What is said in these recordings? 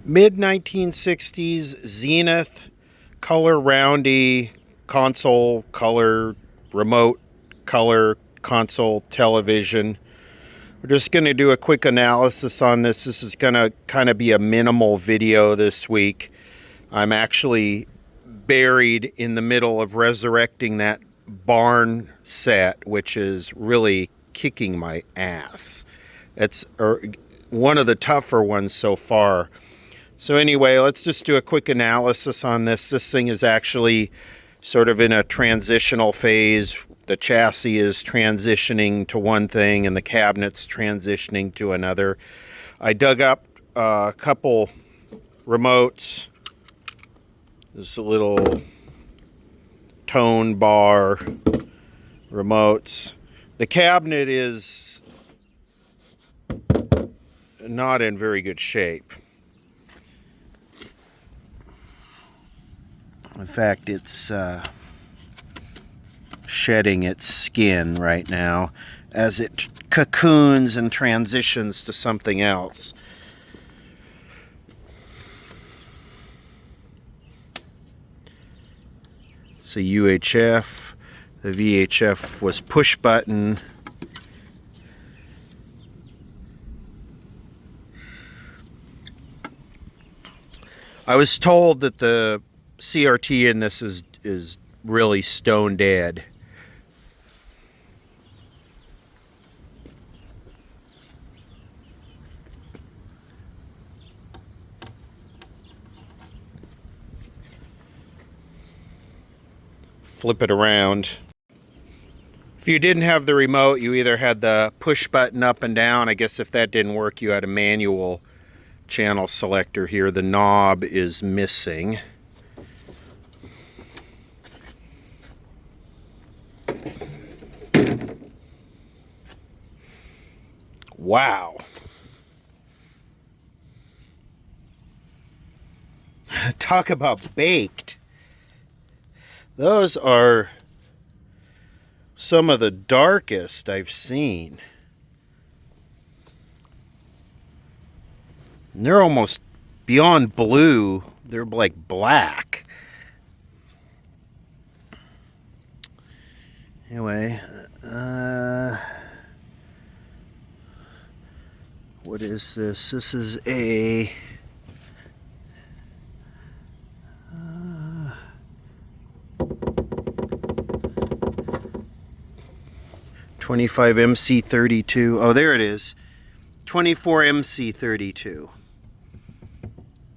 Mid 1960s Zenith color roundy console color remote color console television. We're just going to do a quick analysis on this. This is going to kind of be a minimal video this week. I'm actually buried in the middle of resurrecting that barn set, which is really kicking my ass. It's one of the tougher ones so far. So anyway, let's just do a quick analysis on this. This thing is actually sort of in a transitional phase. The chassis is transitioning to one thing and the cabinet's transitioning to another. I dug up a couple remotes. There's a little tone bar remotes. The cabinet is not in very good shape. In fact, it's shedding its skin right now as it cocoons and transitions to something else. It's a UHF. The VHF was push button. I was told that the CRT in this is really stone dead. Flip it around. If you didn't have the remote, you either had the push button up and down. I guess if that didn't work, you had a manual channel selector here. The knob is missing. Wow. Talk about baked. Those are some of the darkest I've seen. And they're almost beyond blue. They're like black. Anyway, what is this? This is a 25 MC32. Oh, there it is. 24 MC32.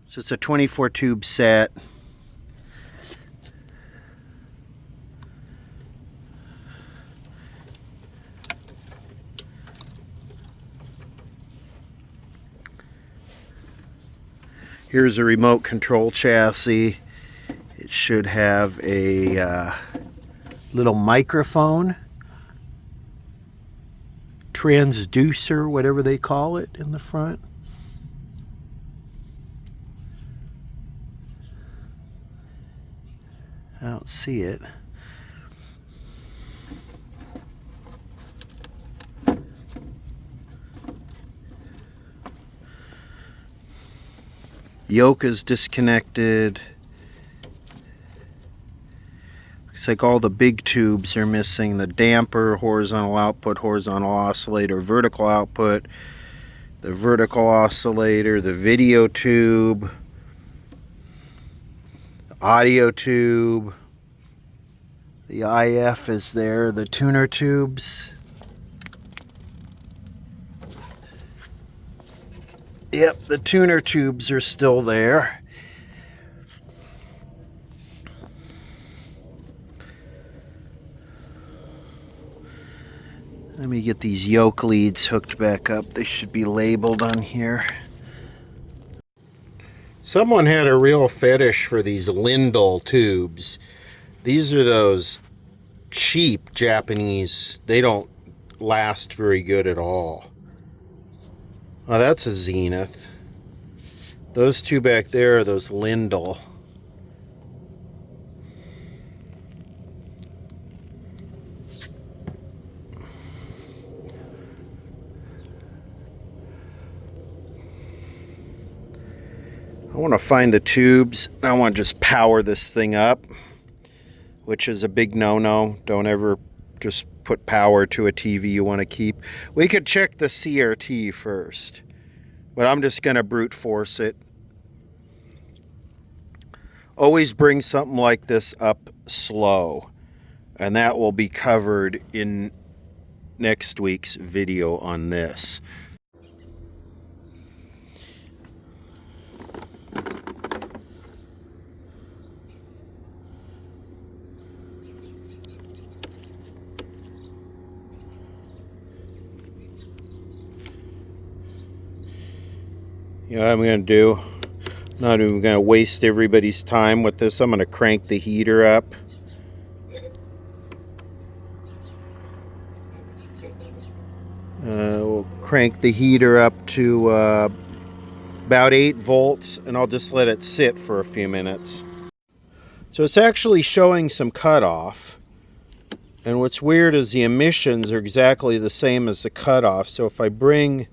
So it's a 24 tube set. Here's a remote control chassis. It should have a little microphone, transducer, whatever they call it, in the front. I don't see it. Yoke is disconnected. Looks like all the big tubes are missing. The damper, horizontal output, horizontal oscillator, vertical output, the vertical oscillator, the video tube, audio tube, the IF is there, the tuner tubes. Yep, the tuner tubes are still there. Let me get these yoke leads hooked back up. They should be labeled on here. Someone had a real fetish for these Lindell tubes. These are those cheap Japanese. They don't last very good at all. Oh, that's a Zenith. Those two back there are those Lindell. want to find the tubes. I want to just power this thing up, which is a big no-no. Don't ever just put power to a TV you want to keep. We could check the CRT first, but I'm just going to brute force it. Always bring something like this up slow, and that will be covered in next week's video on this. You know what I'm going to do? Not even going to waste everybody's time with this. I'm going to crank the heater up. We'll crank the heater up to about 8 volts, and I'll just let it sit for a few minutes. So it's actually showing some cutoff. And what's weird is the emissions are exactly the same as the cutoff. So if I bring...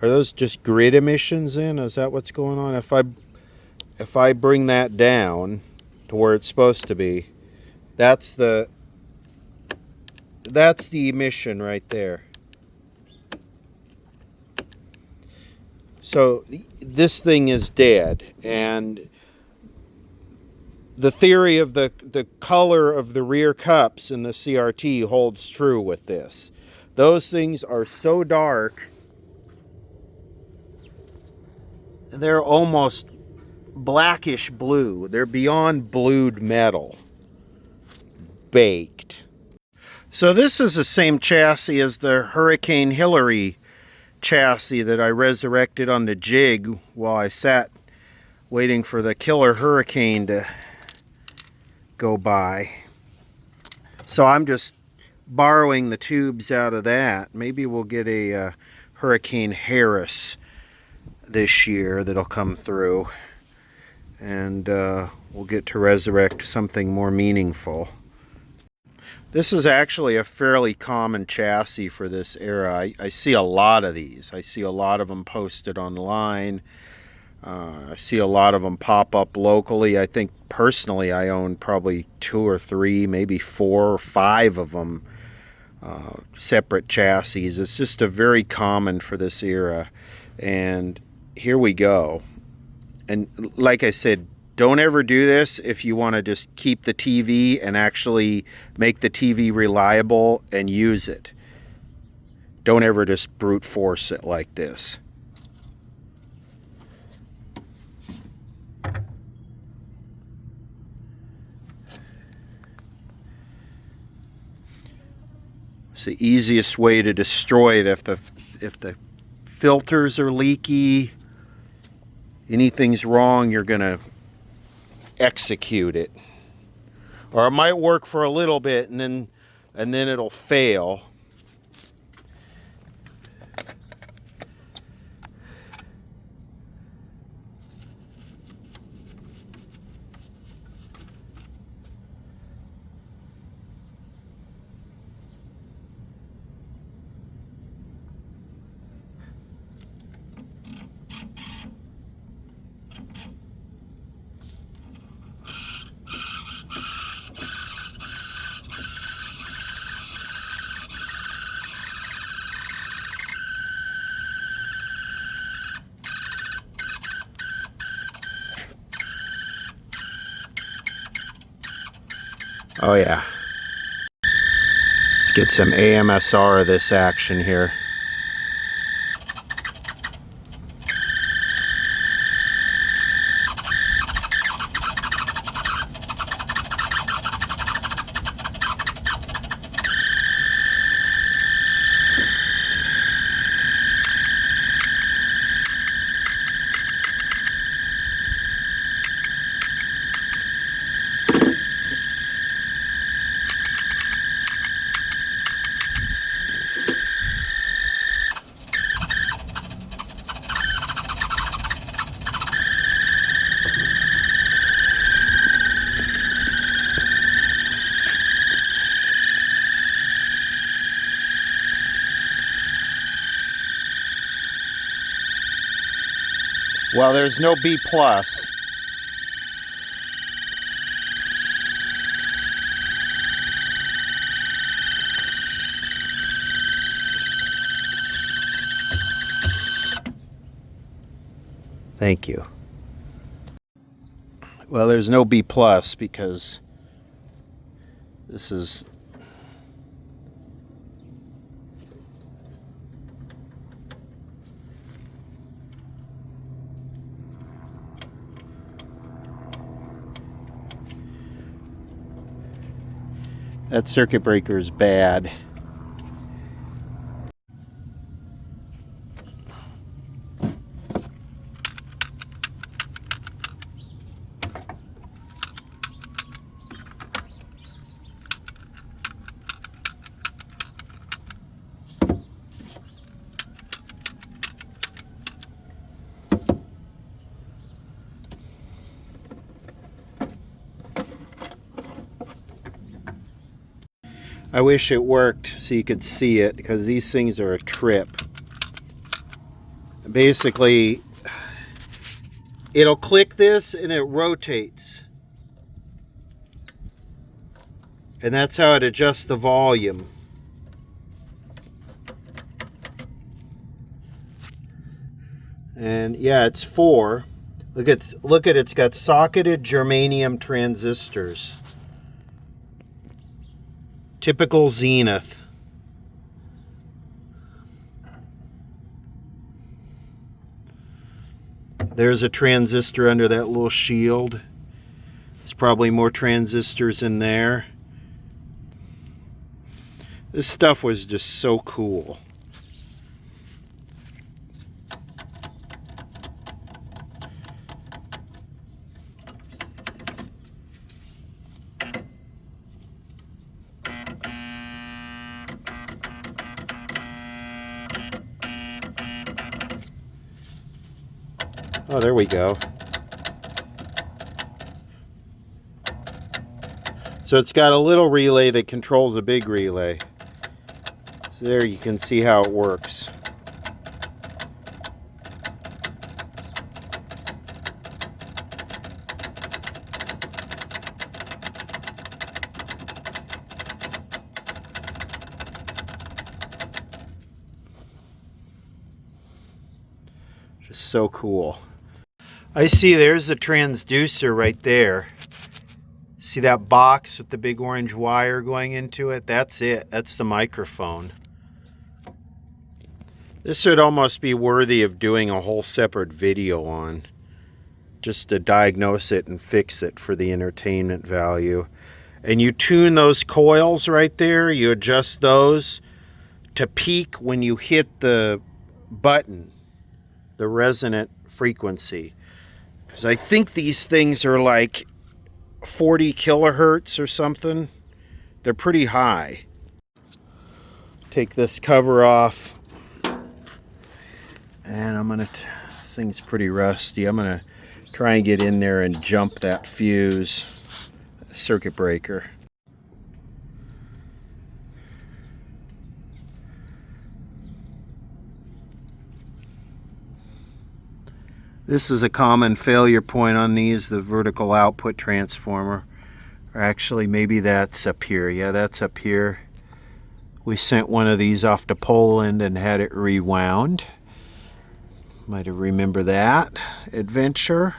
Are those just grid emissions in? Is that what's going on? If I bring that down to where it's supposed to be, that's the emission right there. So this thing is dead, and the theory of the color of the rear cups in the CRT holds true with this. Those things are so dark, they're almost blackish blue. They're beyond blued metal. Baked. So this is the same chassis as the Hurricane Hillary chassis that I resurrected on the jig while I sat waiting for the killer hurricane to go by. So I'm just borrowing the tubes out of that. Maybe we'll get a Hurricane Harris this year that'll come through, and we'll get to resurrect something more meaningful. This is actually a fairly common chassis for this era. I see a lot of these. I see a lot of them posted online. I see a lot of them pop up locally. I think personally I own probably 2 or 3, maybe 4 or 5 of them, separate chassis. It's just a very common for this era. And here we go. And like I said, don't ever do this if you want to just keep the TV and actually make the TV reliable and use it. Don't ever just brute force it like this. It's the easiest way to destroy it. If the filters are leaky, anything's wrong, you're gonna execute it. Or it might work for a little bit and then it'll fail. Oh yeah. Let's get some AMSR of this action here. Well, there's no B plus. Thank you. Well, there's no B plus because this is that circuit breaker is bad. I wish it worked so you could see it, because these things are a trip. Basically, it'll click this and it rotates. And that's how it adjusts the volume. And yeah, it's 4. Look at it's got socketed germanium transistors. Typical Zenith. There's a transistor under that little shield. There's probably more transistors in there. This stuff was just so cool. Oh, there we go. So it's got a little relay that controls a big relay. So there you can see how it works. Just so cool. I see there's the transducer right there. See that box with the big orange wire going into it? That's it. That's the microphone. This should almost be worthy of doing a whole separate video on, just to diagnose it and fix it for the entertainment value. And you tune those coils right there. You adjust those to peak when you hit the button, the resonant frequency. Because I think these things are like 40 kilohertz or something. They're pretty high. Take this cover off. And this thing's pretty rusty. I'm gonna try and get in there and jump that fuse circuit breaker. This is a common failure point on these, the vertical output transformer. Or actually, maybe that's up here. Yeah, that's up here. We sent one of these off to Poland and had it rewound. Might have remembered that adventure.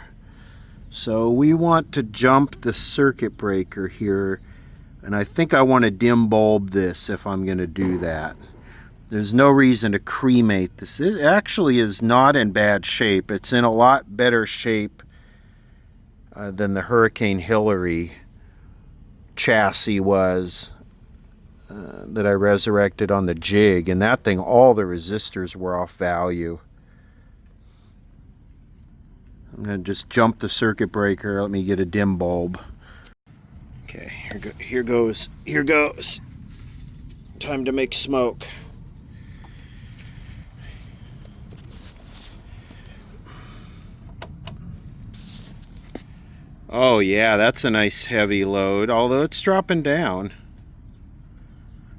So we want to jump the circuit breaker here. And I think I want to dim bulb this if I'm going to do that. There's no reason to cremate this. It actually is not in bad shape. It's in a lot better shape than the Hurricane Hillary chassis was that I resurrected on the jig. And that thing, all the resistors were off value. I'm going to just jump the circuit breaker. Let me get a dim bulb. Okay, here goes. Here goes. Time to make smoke. Oh yeah, that's a nice heavy load, although it's dropping down.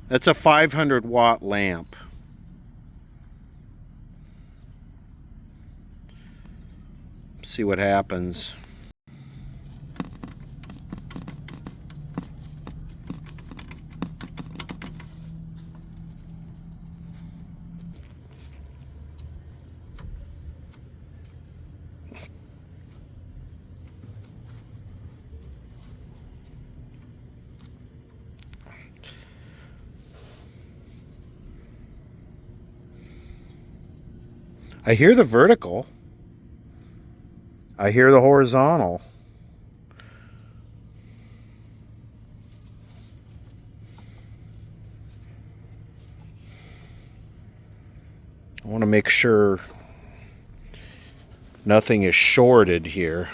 That's a 500 watt lamp. See what happens. I hear the vertical. I hear the horizontal. I want to make sure nothing is shorted here.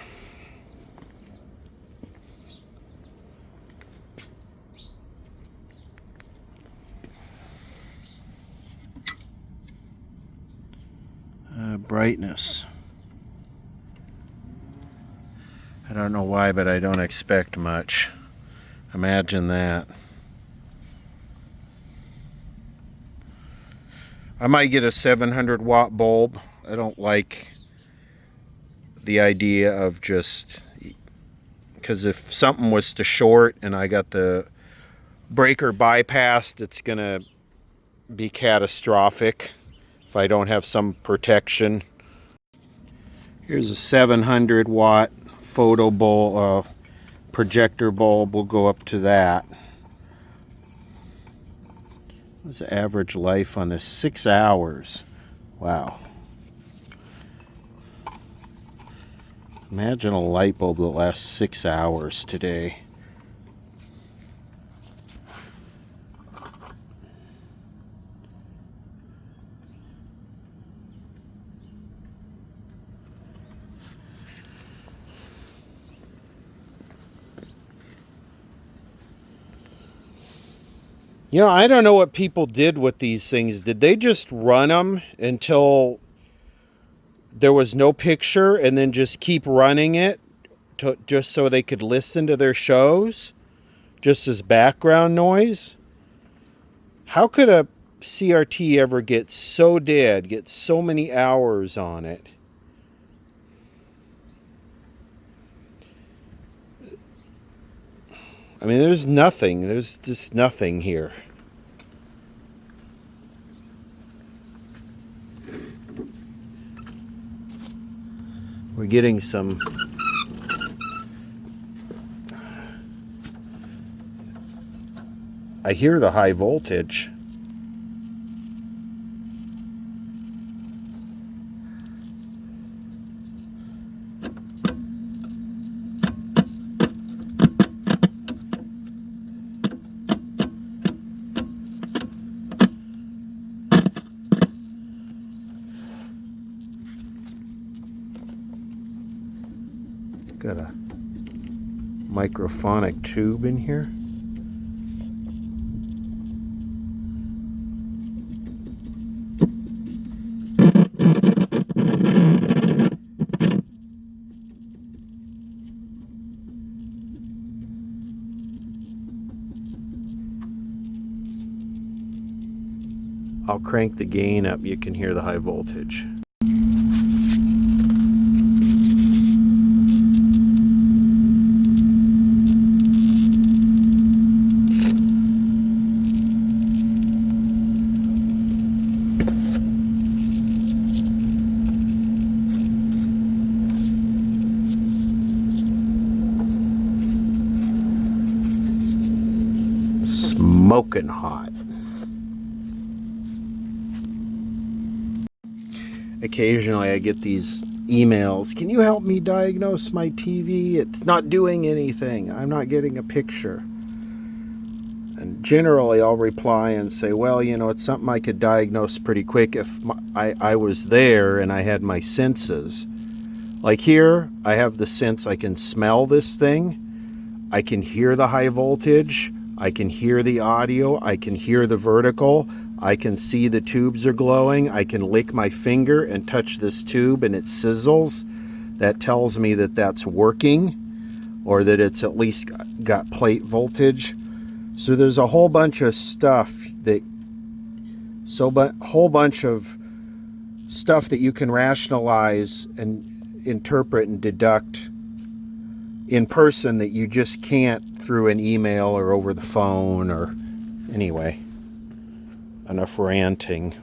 Brightness. I don't know why, but I don't expect much. Imagine that. I might get a 700 watt bulb. I don't like the idea of just, because if something was to short and I got the breaker bypassed, it's gonna be catastrophic if I don't have some protection. Here's a 700 watt photo bulb, projector bulb. We'll go up to that. What's the average life on this? 6 hours. Wow. Imagine a light bulb that lasts 6 hours today. You know, I don't know what people did with these things. Did they just run them until there was no picture and then just keep running it just so they could listen to their shows? Just as background noise? How could a CRT ever get so dead, get so many hours on it? I mean, there's nothing. There's just nothing here. We're getting some I hear the high voltage. Got a microphonic tube in here. I'll crank the gain up, you can hear the high voltage. Smoking hot. Occasionally I get these emails. Can you help me diagnose my TV? It's not doing anything. I'm not getting a picture. And generally I'll reply and say, well, you know, it's something I could diagnose pretty quick if I was there and I had my senses. Like here, I have the sense I can smell this thing. I can hear the high voltage. I can hear the audio. I can hear the vertical. I can see the tubes are glowing. I can lick my finger and touch this tube and it sizzles. That tells me that that's working, or that it's at least got plate voltage. So there's a whole bunch of stuff that, whole bunch of stuff that you can rationalize and interpret and deduct in person that you just can't through an email or over the phone. Or anyway, enough ranting.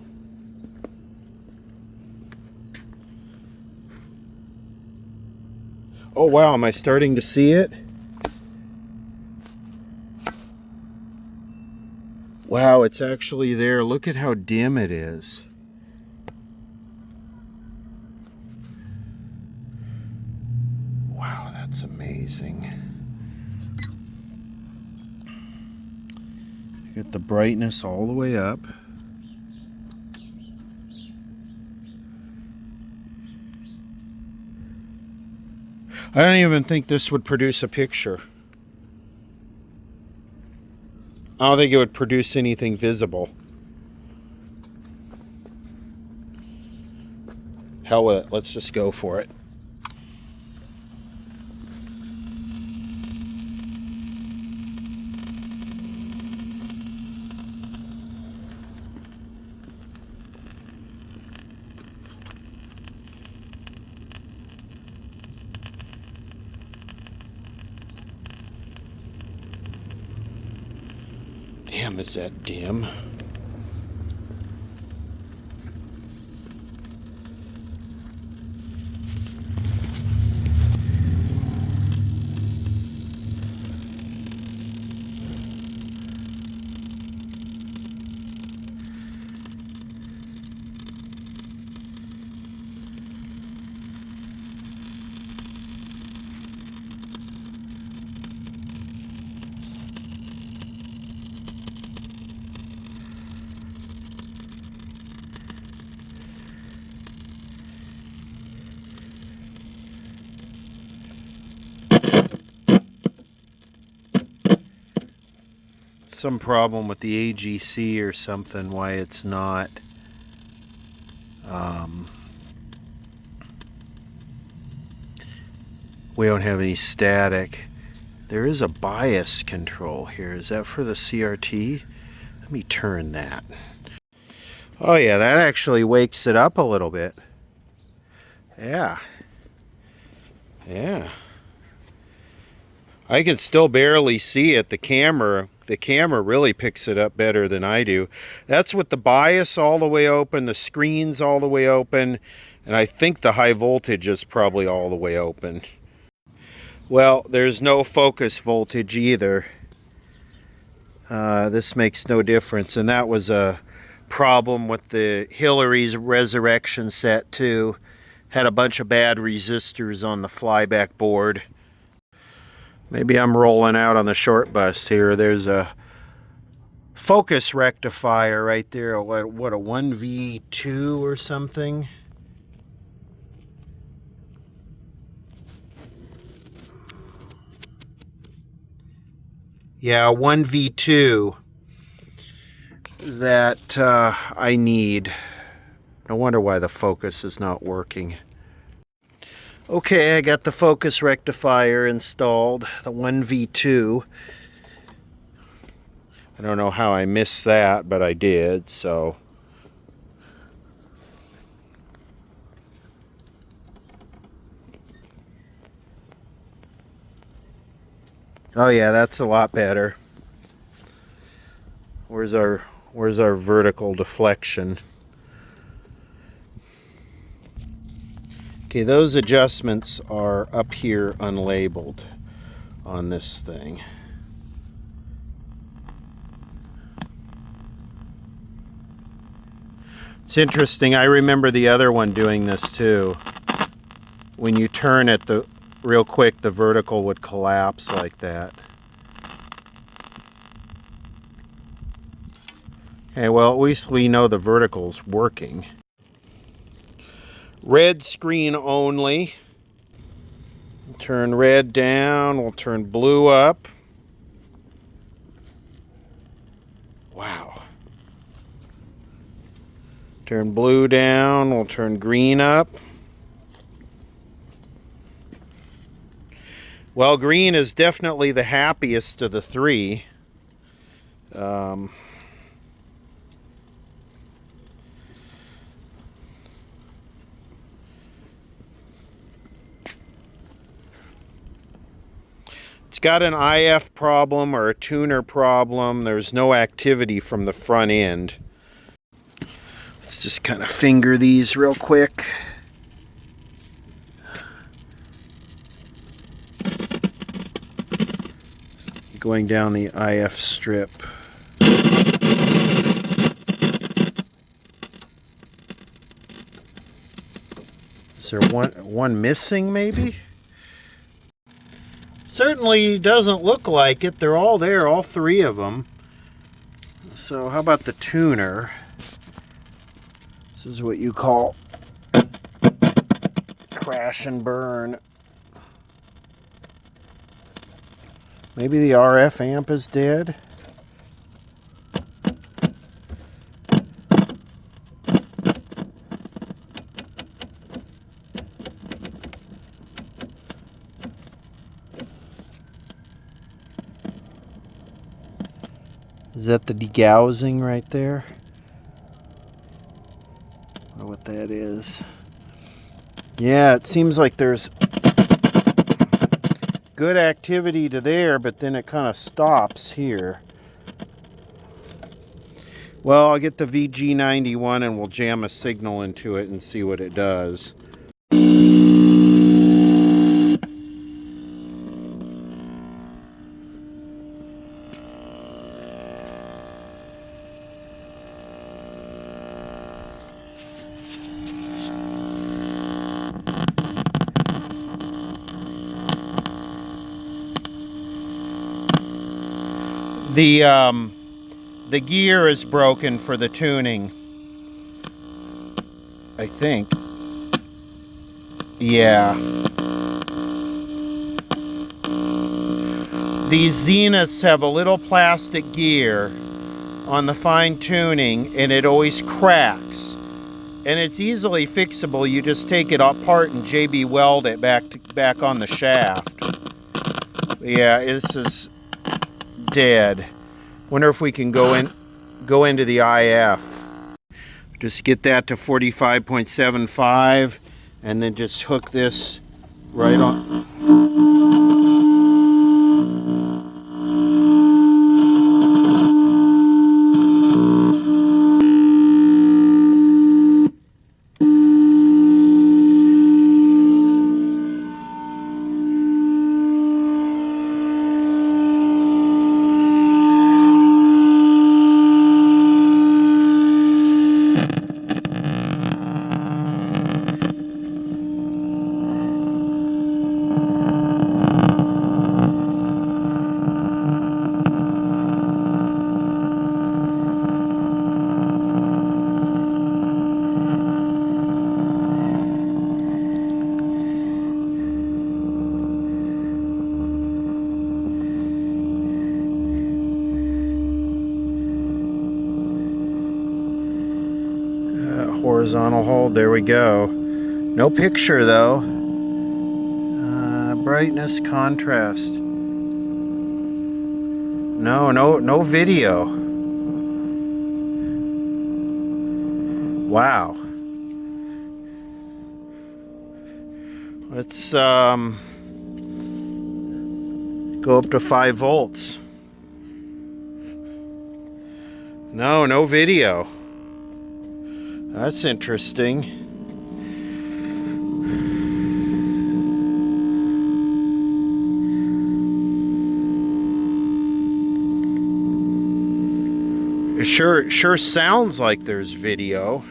Oh wow, am I starting to see it? Wow, it's actually there. Look at how dim it is. Wow, that's amazing. Get the brightness all the way up. I don't even think this would produce a picture. I don't think it would produce anything visible. Hell with it. Let's just go for it. Damn, is that dim? Some problem with the AGC or something, why it's not we don't have any static. There is a bias control here. Is that for the CRT? Let me turn that. Oh yeah, that actually wakes it up a little bit. Yeah. Yeah. I can still barely see it. The camera really picks it up better than I do. That's with the bias all the way open, the screen's all the way open, and I think the high voltage is probably all the way open. Well, there's no focus voltage either. This makes no difference, and that was a problem with the Hillary's Resurrection set too. Had a bunch of bad resistors on the flyback board. Maybe I'm rolling out on the short bus here. There's a focus rectifier right there. What a 1V2 or something? Yeah, 1V2 that I need. No wonder why the focus is not working. Okay, I got the focus rectifier installed, the 1V2. I don't know how I missed that, but I did, so. Oh yeah, that's a lot better. Where's our vertical deflection? Okay, those adjustments are up here unlabeled on this thing. It's interesting. I remember the other one doing this too. When you turn it real quick, the vertical would collapse like that. Okay, well, at least we know the vertical's working. Red screen only. Turn red down, we'll turn blue up. Wow. Turn blue down, we'll turn green up. Well, green is definitely the happiest of the three. got an IF problem or a tuner problem. There's no activity from the front end. Let's just kind of finger these real quick. Going down the IF strip. Is there one missing maybe? Certainly doesn't look like it. They're all there, all three of them. So how about the tuner? This is what you call crash and burn. Maybe the RF amp is dead. Is that the degaussing right there? I don't know what that is. Yeah, it seems like there's good activity to there, but then it kind of stops here. Well, I'll get the VG91 and we'll jam a signal into it and see what it does. The gear is broken for the tuning, I think. Yeah. These Zeniths have a little plastic gear on the fine tuning, and it always cracks. And it's easily fixable. You just take it apart and JB weld it back on the shaft. Yeah, this is dead. Wonder if we can go into the IF. Just get that to 45.75 and then just hook this right on. Horizontal hold, there we go. No picture though. Brightness, contrast. No video. Wow. Let's go up to 5 volts. No video. That's interesting. It sure sounds like there's video.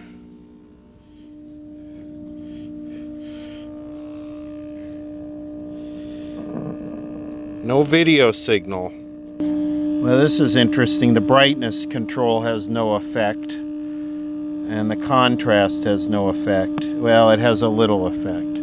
No video signal. Well, this is interesting. The brightness control has no effect. And the contrast has no effect. Well, it has a little effect.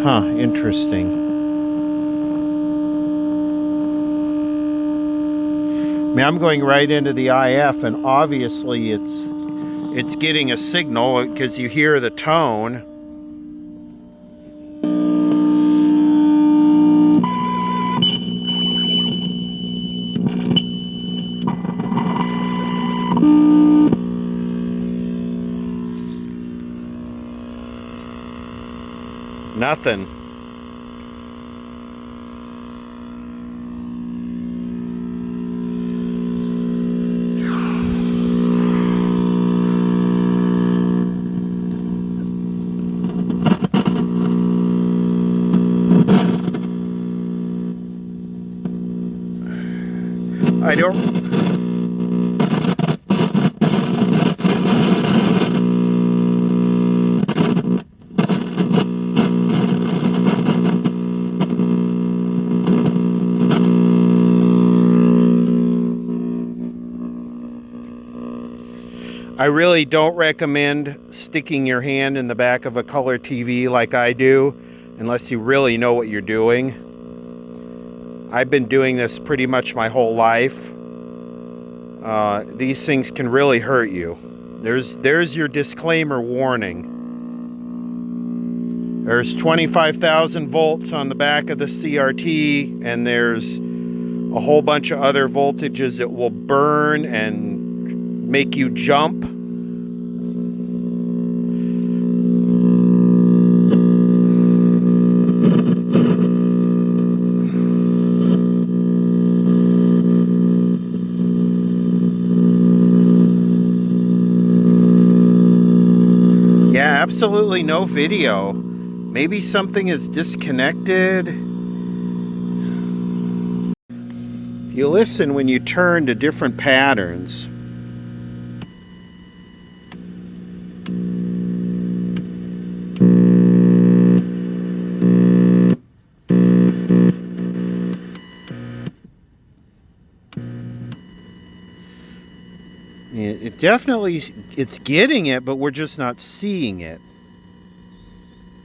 Huh, interesting. I mean, I'm going right into the IF, and obviously it's getting a signal because you hear the tone. nothing. I don't... I really don't recommend sticking your hand in the back of a color TV like I do, unless you really know what you're doing. I've been doing this pretty much my whole life. These things can really hurt you. There's your disclaimer warning. There's 25,000 volts on the back of the CRT, and there's a whole bunch of other voltages that will burn and make you jump. Yeah, absolutely no video. Maybe something is disconnected. If you listen when you turn to different patterns. It definitely, it's getting it, but we're just not seeing it.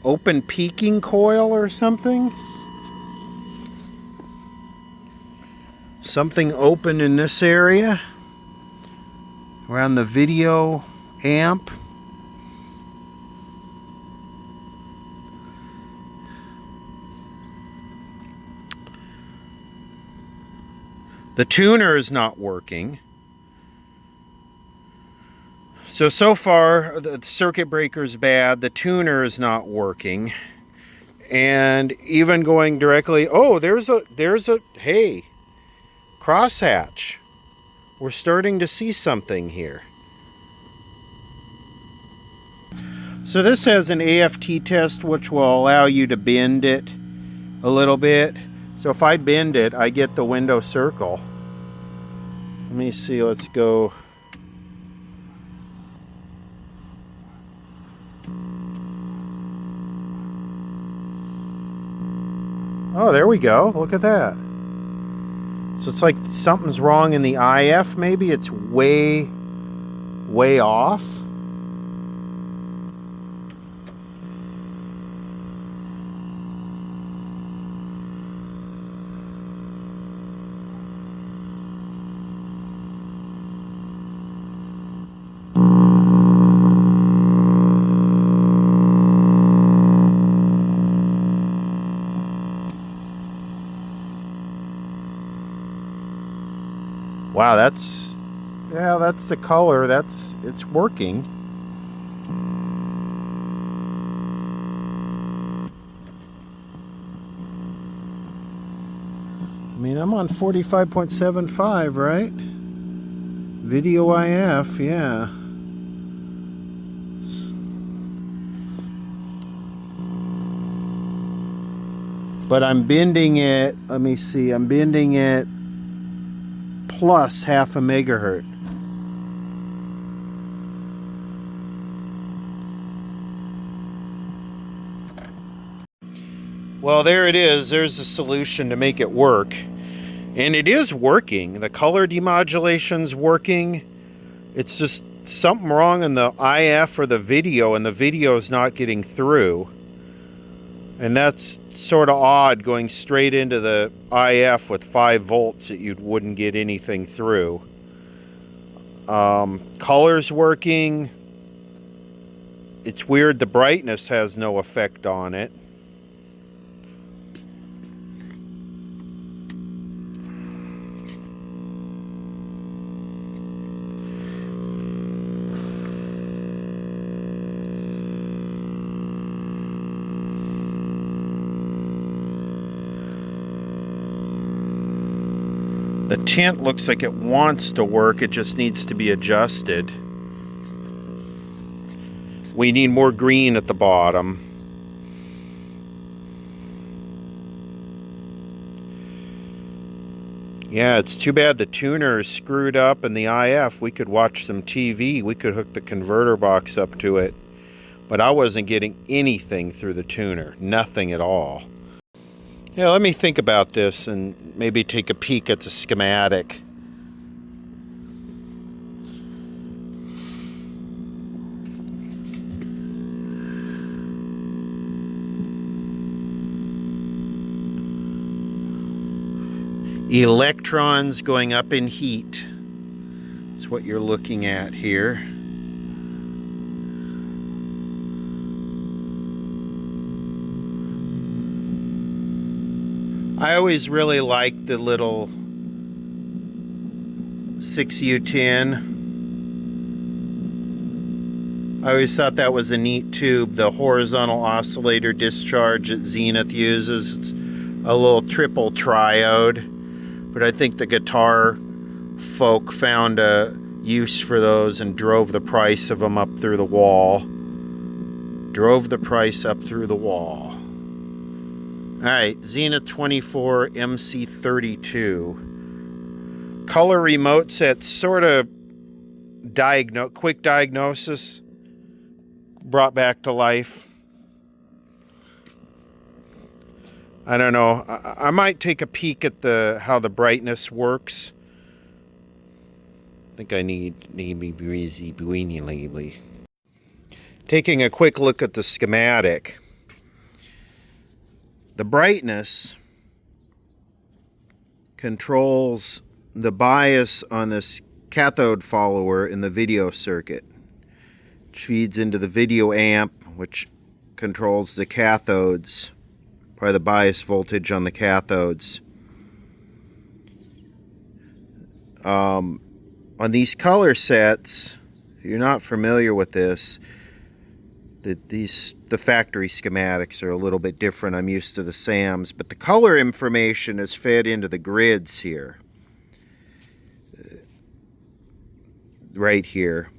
Open peaking coil or something? Something open in this area around the video amp. The tuner is not working. So far, the circuit breaker is bad. The tuner is not working. And even going directly, oh, there's a, hey, crosshatch. We're starting to see something here. So this has an AFT test, which will allow you to bend it a little bit. So if I bend it, I get the window circle. Let me see, let's go. Oh, there we go. Look at that. So it's like something's wrong in the IF. Maybe it's way off. Wow, that's the color. It's working. I mean, I'm on 45.75, right? Video IF, yeah. But I'm bending it, let me see, I'm bending it plus half a megahertz. Well, there it is. There's a solution to make it work. And it is working. The color demodulation's working. It's just something wrong in the IF or the video, and the video is not getting through. And that's sort of odd, going straight into the IF with 5 volts that you wouldn't get anything through. Color's working. It's weird the brightness has no effect on it. The tint looks like it wants to work, it just needs to be adjusted. We need more green at the bottom. Yeah, it's too bad the tuner is screwed up in the IF. We could watch some TV. We could hook the converter box up to it. But I wasn't getting anything through the tuner. Nothing at all. Yeah, let me think about this and maybe take a peek at the schematic. Electrons going up in heat. That's what you're looking at here. I always really liked the little 6U10. I always thought that was a neat tube, the horizontal oscillator discharge that Zenith uses. It's a little triple triode, but I think the guitar folk found a use for those and drove the price of them up through the wall. Drove the price up through the wall. Alright, Zenith 24 MC32. Color remote set, sort of quick diagnosis brought back to life. I don't know. I might take a peek at how the brightness works. I think I need me breezy lately. Taking a quick look at the schematic. The brightness controls the bias on this cathode follower in the video circuit, which feeds into the video amp, which controls the cathodes, by the bias voltage on the cathodes. On these color sets, if you're not familiar with this, the factory schematics are a little bit different. I'm used to the SAMs, but the color information is fed into the grids here, right here,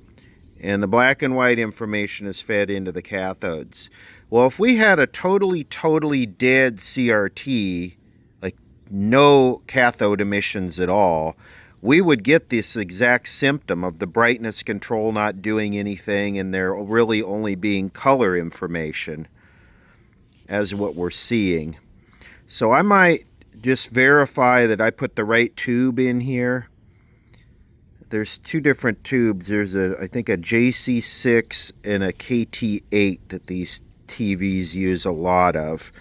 and the black and white information is fed into the cathodes. Well, if we had a totally dead CRT, like no cathode emissions at all, we would get this exact symptom of the brightness control not doing anything and there really only being color information as what we're seeing. So I might just verify that I put the right tube in here. There's two different tubes. There's I think a JC6 and a KT8 that these TVs use a lot of.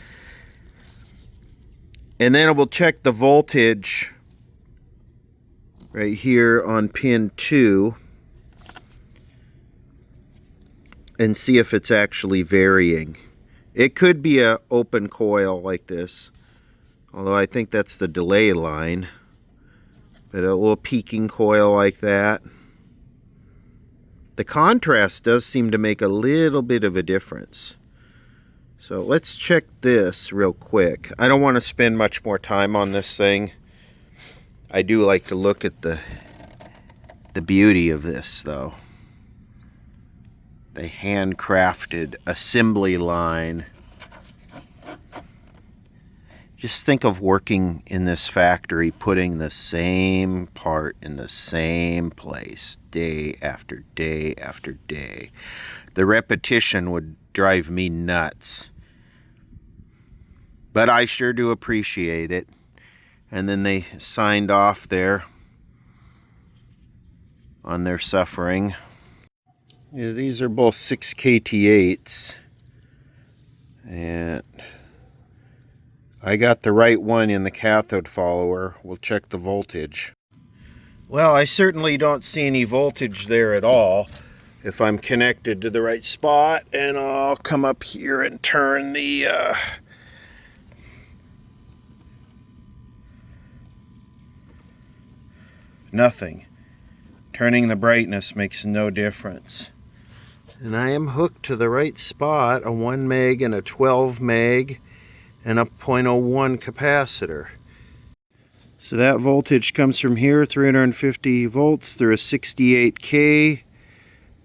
And then we'll check the voltage right here on pin 2 and see if it's actually varying. It could be an open coil like this, although I think that's the delay line, but a little peaking coil like that. The contrast does seem to make a little bit of a difference. So let's check this real quick. I don't want to spend much more time on this thing. I do like to look at the beauty of this, though. The handcrafted assembly line. Just think of working in this factory, putting the same part in the same place day after day after day. The repetition would drive me nuts. But I sure do appreciate it. And then they signed off there on their suffering. Yeah, these are both 6KT8s. And I got the right one in the cathode follower. We'll check the voltage. Well, I certainly don't see any voltage there at all if I'm connected to the right spot. And I'll come up here and turn the nothing. Turning the brightness makes no difference. And I am hooked to the right spot, a 1 meg and a 12 meg and a 0.01 capacitor. So that voltage comes from here, 350 volts through a 68K,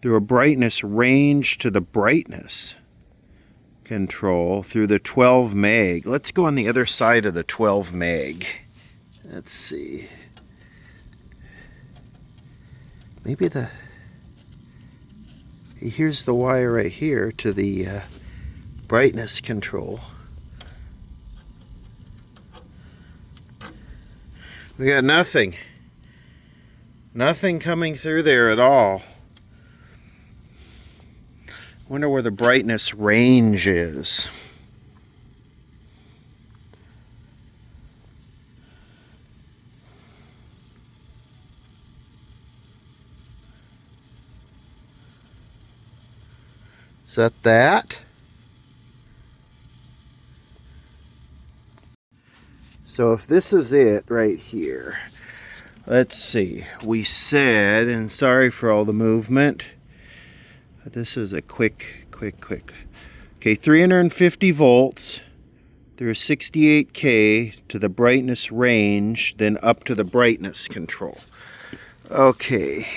through a brightness range to the brightness control through the 12 meg. Let's go on the other side of the 12 meg. Let's see. Maybe here's the wire right here to the brightness control. We got nothing. Nothing coming through there at all. Wonder where the brightness range is. Is that? So if this is it right here, let's see. We said, and sorry for all the movement, but this is a quick. Okay, 350 volts through 68K to the brightness range, then up to the brightness control. Okay.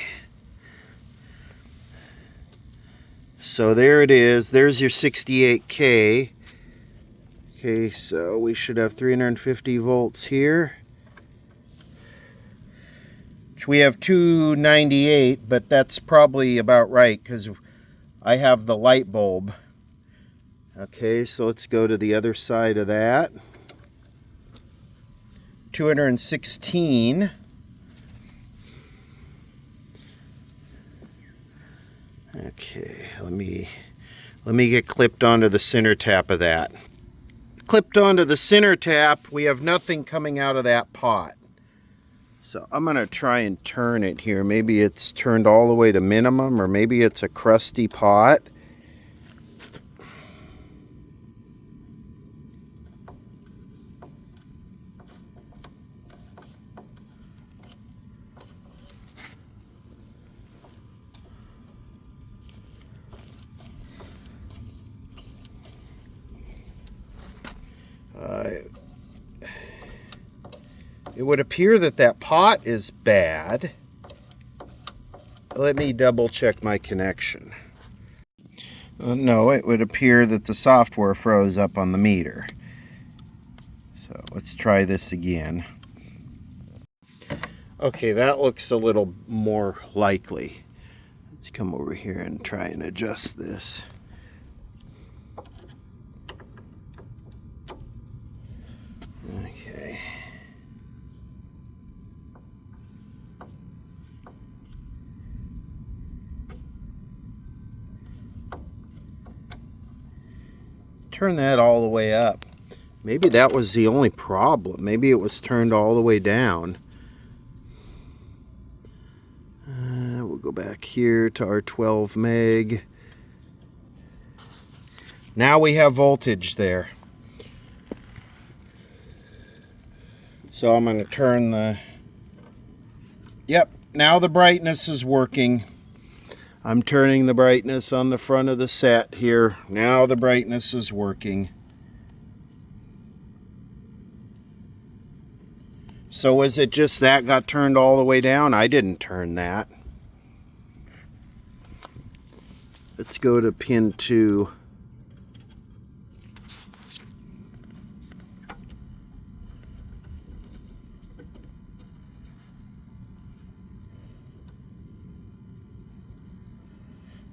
So there it is. There's your 68K. Okay, so we should have 350 volts here. We have 298, but that's probably about right because I have the light bulb. Okay, so let's go to the other side of that. 216. Okay, let me get clipped onto the center tap of that. Clipped onto the center tap, we have nothing coming out of that pot. So I'm going to try and turn it here. Maybe it's turned all the way to minimum, or maybe it's a crusty pot. It would appear that that pot is bad. Let me double check my connection. No, it would appear that the software froze up on the meter. So let's try this again. Okay, that looks a little more likely. Let's come over here and try and adjust this. Okay. Turn that all the way up. Maybe that was the only problem. Maybe it was turned all the way down. We'll go back here to our 12 meg. Now we have voltage there. So I'm going to turn the... Yep, now the brightness is working. I'm turning the brightness on the front of the set here. Now the brightness is working. So is it just that got turned all the way down? I didn't turn that. Let's go to pin 2.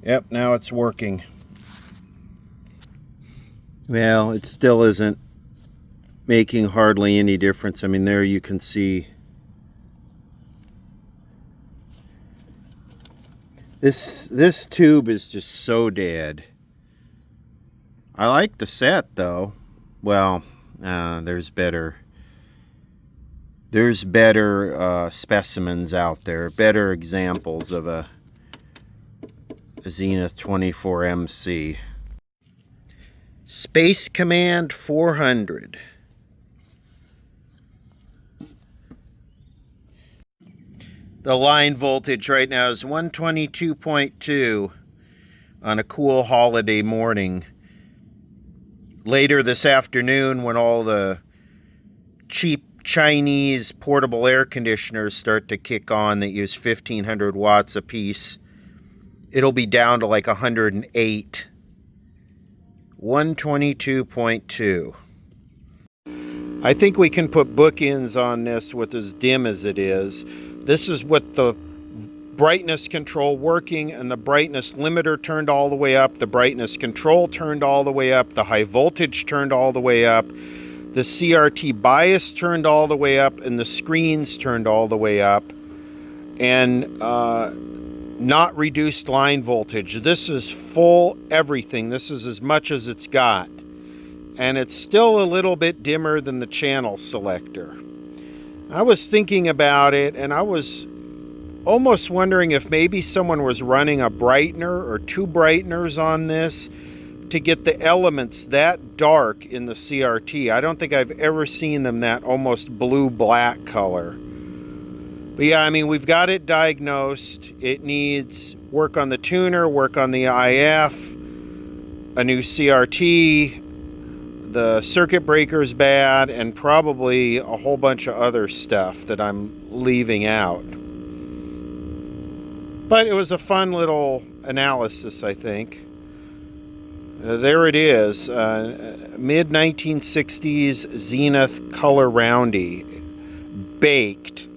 Yep, now it's working. Well, it still isn't making hardly any difference. I mean, there you can see this tube is just so dead. I like the set though. Well, there's better specimens out there, better examples of a Zenith 24MC. Space Command 400. The line voltage right now is 122.2 on a cool holiday morning. Later this afternoon, when all the cheap Chinese portable air conditioners start to kick on that use 1500 watts a piece, it'll be down to like 108. 122.2. I think we can put bookends on this with as dim as it is. This is with the brightness control working and the brightness limiter turned all the way up, the brightness control turned all the way up, the high voltage turned all the way up, the CRT bias turned all the way up, and the screens turned all the way up, and not reduced line voltage. This is full everything. This is as much as it's got. And it's still a little bit dimmer than the channel selector. I was thinking about it, and I was almost wondering if maybe someone was running a brightener or two brighteners on this to get the elements that dark in the CRT. I don't think I've ever seen them that almost blue-black color. But yeah, I mean, we've got it diagnosed. It needs work on the tuner, work on the IF, a new CRT, the circuit breaker's bad, and probably a whole bunch of other stuff that I'm leaving out. But it was a fun little analysis, I think. There it is, mid-1960s Zenith color Roundy, baked.